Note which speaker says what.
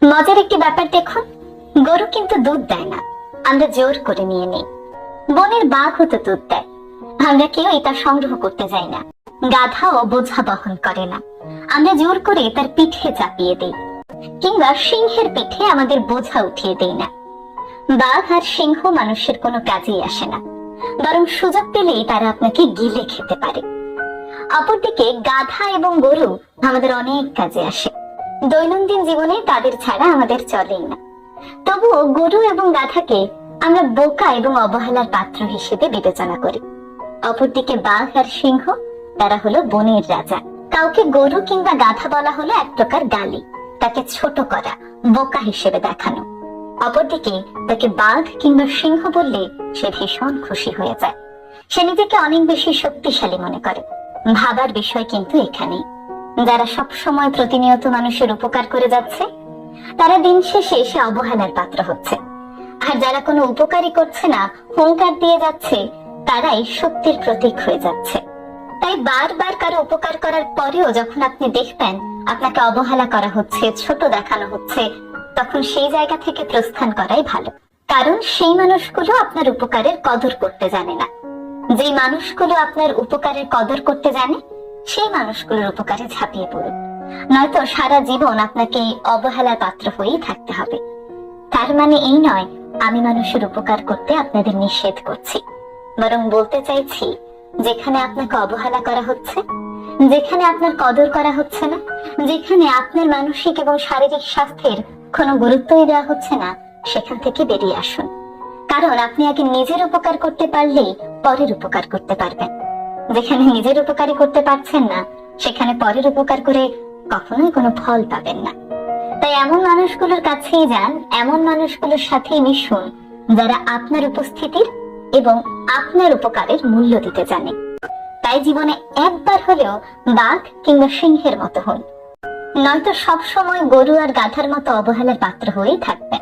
Speaker 1: মজার একটি ব্যাপার দেখুন, গরু কিন্তু দুধ দেয় না, আমরা জোর করে নিয়ে নেই। বনের বাঘও তো দুধ দেয়, আমরা কেউ এটা সংগ্রহ করতে যাই না। গাধাও বোঝা বহন করে না, আমরা জোর করে তার পিঠে চাপিয়ে দেই। কিংবা সিংহের পিঠে আমাদের বোঝা উঠিয়ে দেই না। বাঘ আর সিংহ মানুষের কোনো কাজেই আসে না, বরং সুযোগ পেলেই তারা আপনাকে গিলে খেতে পারে। অপরদিকে গাধা এবং গরু আমাদের অনেক কাজে আসে, দৈনন্দিন জীবনে তাদের ছাড়া আমাদের চলেই না। তবুও গরু এবং গাধাকে আমরা বোকা এবং অবহেলার পাত্র হিসেবে বিবেচনা করি। অপরদিকে বাঘ আর সিংহ, তারা হলো বনের রাজা। কাউকে গরু কিংবা গাধা বলা হলো এক প্রকার গালি, তাকে ছোট করা, বোকা হিসেবে দেখানো। অপরদিকে তাকে বাঘ কিংবা সিংহ বললে সে ভীষণ খুশি হয়ে যায়, সে নিজেকে অনেক বেশি শক্তিশালী মনে করে। ভাবার বিষয় কিন্তু এখানেই, যারা সব সময় প্রতিনিয়ত মানুষের উপকার করে যাচ্ছে, তারা দিন শেষে এসে অবহেলার পাত্র হচ্ছে। আর যারা কোনো উপকারই করছে না, হুঙ্কার দিয়ে যাচ্ছে, তারাই সত্যের প্রতীক হয়ে যাচ্ছে। তাই বারবার কারো উপকার করার পরেও যখন আপনি দেখবেন আপনাকে অবহেলা করা হচ্ছে, ছোট দেখানো হচ্ছে, তখন সেই জায়গা থেকে প্রস্থান করাই ভালো। কারণ সেই মানুষগুলো আপনার উপকারের কদর করতে জানে না। যে মানুষগুলো আপনার উপকারের কদর করতে জানে, সেই মানুষগুলোর উপকারে ঝাঁপিয়ে পড়ুন, নয়তো সারা জীবন আপনাকে অবহেলার পাত্র হয়েই থাকতে হবে। তার মানে এই নয় আমি মানুষের উপকার করতে আপনাদের নিষেধ করছি, বরং বলতে চাইছি যেখানে আপনাকে অবহেলা করা হচ্ছে, যেখানে আপনার কদর করা হচ্ছে না, যেখানে আপনার মানসিক এবং শারীরিক স্বাস্থ্যের কোনো গুরুত্বই দেওয়া হচ্ছে না, সেখান থেকে বেরিয়ে আসুন। কারণ আপনি আগে নিজের উপকার করতে পারলেই পরের উপকার করতে পারবেন। যেখানে নিজের উপকারই করতে পারছেন না, সেখানে পরের উপকার করে কখনোই কোনো ফল পাবেন না। তাই এমন মানুষগুলোর কাছেই যান, এমন মানুষগুলোর সাথেই মিশুন, যারা আপনার উপস্থিতির এবং আপনার উপকারের মূল্য দিতে জানে। তাই জীবনে একবার হলেও বাঘ কিংবা সিংহের মতো হন, নয়তো সব সময় গরু আর গাধার মতো অবহেলার পাত্র হয়েই থাকবেন।